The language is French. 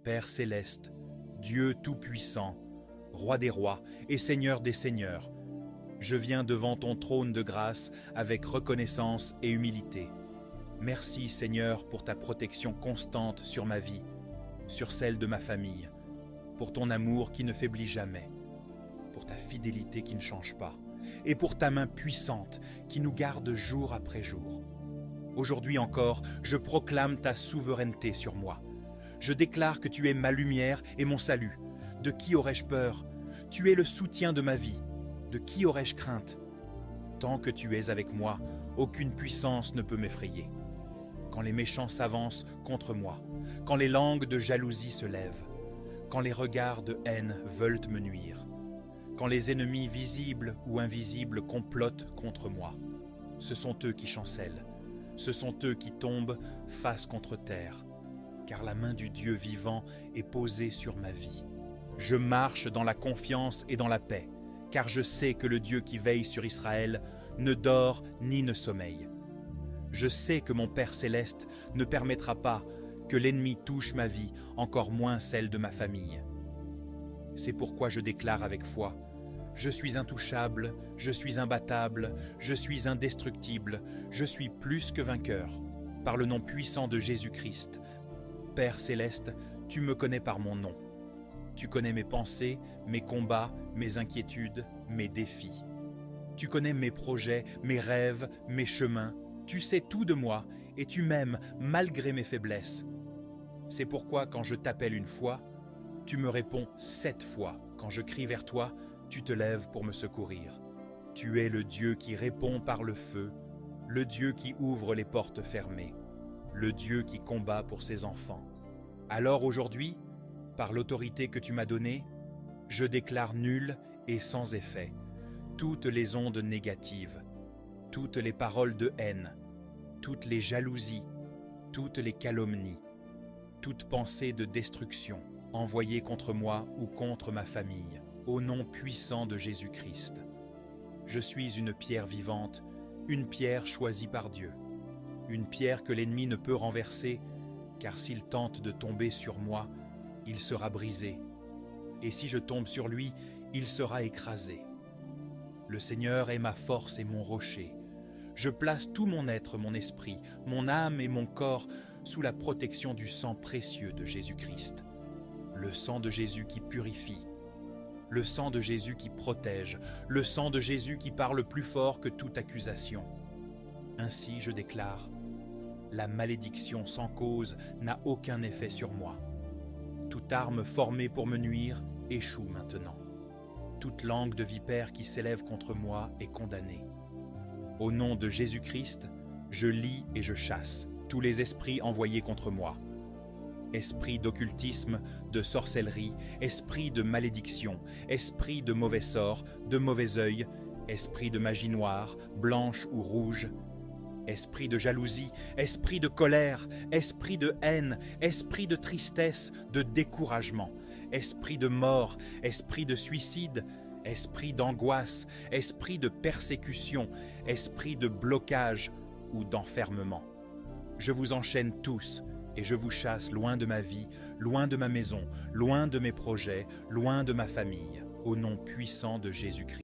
Père céleste, Dieu tout-puissant, Roi des rois et Seigneur des seigneurs, je viens devant ton trône de grâce avec reconnaissance et humilité. Merci Seigneur pour ta protection constante sur ma vie, sur celle de ma famille, pour ton amour qui ne faiblit jamais, pour ta fidélité qui ne change pas, et pour ta main puissante qui nous garde jour après jour. Aujourd'hui encore, je proclame ta souveraineté sur moi. Je déclare que tu es ma lumière et mon salut. De qui aurais-je peur? Tu es le soutien de ma vie. De qui aurais-je crainte? Tant que tu es avec moi, aucune puissance ne peut m'effrayer. Quand les méchants s'avancent contre moi, quand les langues de jalousie se lèvent, quand les regards de haine veulent me nuire, quand les ennemis visibles ou invisibles complotent contre moi, ce sont eux qui chancellent, ce sont eux qui tombent face contre terre, car la main du Dieu vivant est posée sur ma vie. Je marche dans la confiance et dans la paix, car je sais que le Dieu qui veille sur Israël ne dort ni ne sommeille. Je sais que mon Père céleste ne permettra pas que l'ennemi touche ma vie, encore moins celle de ma famille. C'est pourquoi je déclare avec foi: je suis intouchable, je suis imbattable, je suis indestructible, je suis plus que vainqueur, par le nom puissant de Jésus-Christ. Père céleste, tu me connais par mon nom. Tu connais mes pensées, mes combats, mes inquiétudes, mes défis. Tu connais mes projets, mes rêves, mes chemins. Tu sais tout de moi et tu m'aimes malgré mes faiblesses. C'est pourquoi quand je t'appelle une fois, tu me réponds 7 fois. Quand je crie vers toi, tu te lèves pour me secourir. Tu es le Dieu qui répond par le feu, le Dieu qui ouvre les portes fermées, le Dieu qui combat pour ses enfants. Alors aujourd'hui, par l'autorité que tu m'as donnée, je déclare nul et sans effet toutes les ondes négatives, toutes les paroles de haine, toutes les jalousies, toutes les calomnies, toute pensée de destruction envoyée contre moi ou contre ma famille, au nom puissant de Jésus-Christ. Je suis une pierre vivante, une pierre choisie par Dieu, une pierre que l'ennemi ne peut renverser, car s'il tente de tomber sur moi, il sera brisé, et si je tombe sur lui, il sera écrasé. Le Seigneur est ma force et mon rocher. Je place tout mon être, mon esprit, mon âme et mon corps sous la protection du sang précieux de Jésus-Christ. Le sang de Jésus qui purifie, le sang de Jésus qui protège, le sang de Jésus qui parle plus fort que toute accusation. Ainsi je déclare: la malédiction sans cause n'a aucun effet sur moi. Toute arme formée pour me nuire échoue maintenant. Toute langue de vipère qui s'élève contre moi est condamnée. Au nom de Jésus-Christ, je lie et je chasse tous les esprits envoyés contre moi. Esprit d'occultisme, de sorcellerie, esprit de malédiction, esprit de mauvais sort, de mauvais œil, esprit de magie noire, blanche ou rouge, esprit de jalousie, esprit de colère, esprit de haine, esprit de tristesse, de découragement, esprit de mort, esprit de suicide, esprit d'angoisse, esprit de persécution, esprit de blocage ou d'enfermement. Je vous enchaîne tous et je vous chasse loin de ma vie, loin de ma maison, loin de mes projets, loin de ma famille, au nom puissant de Jésus-Christ.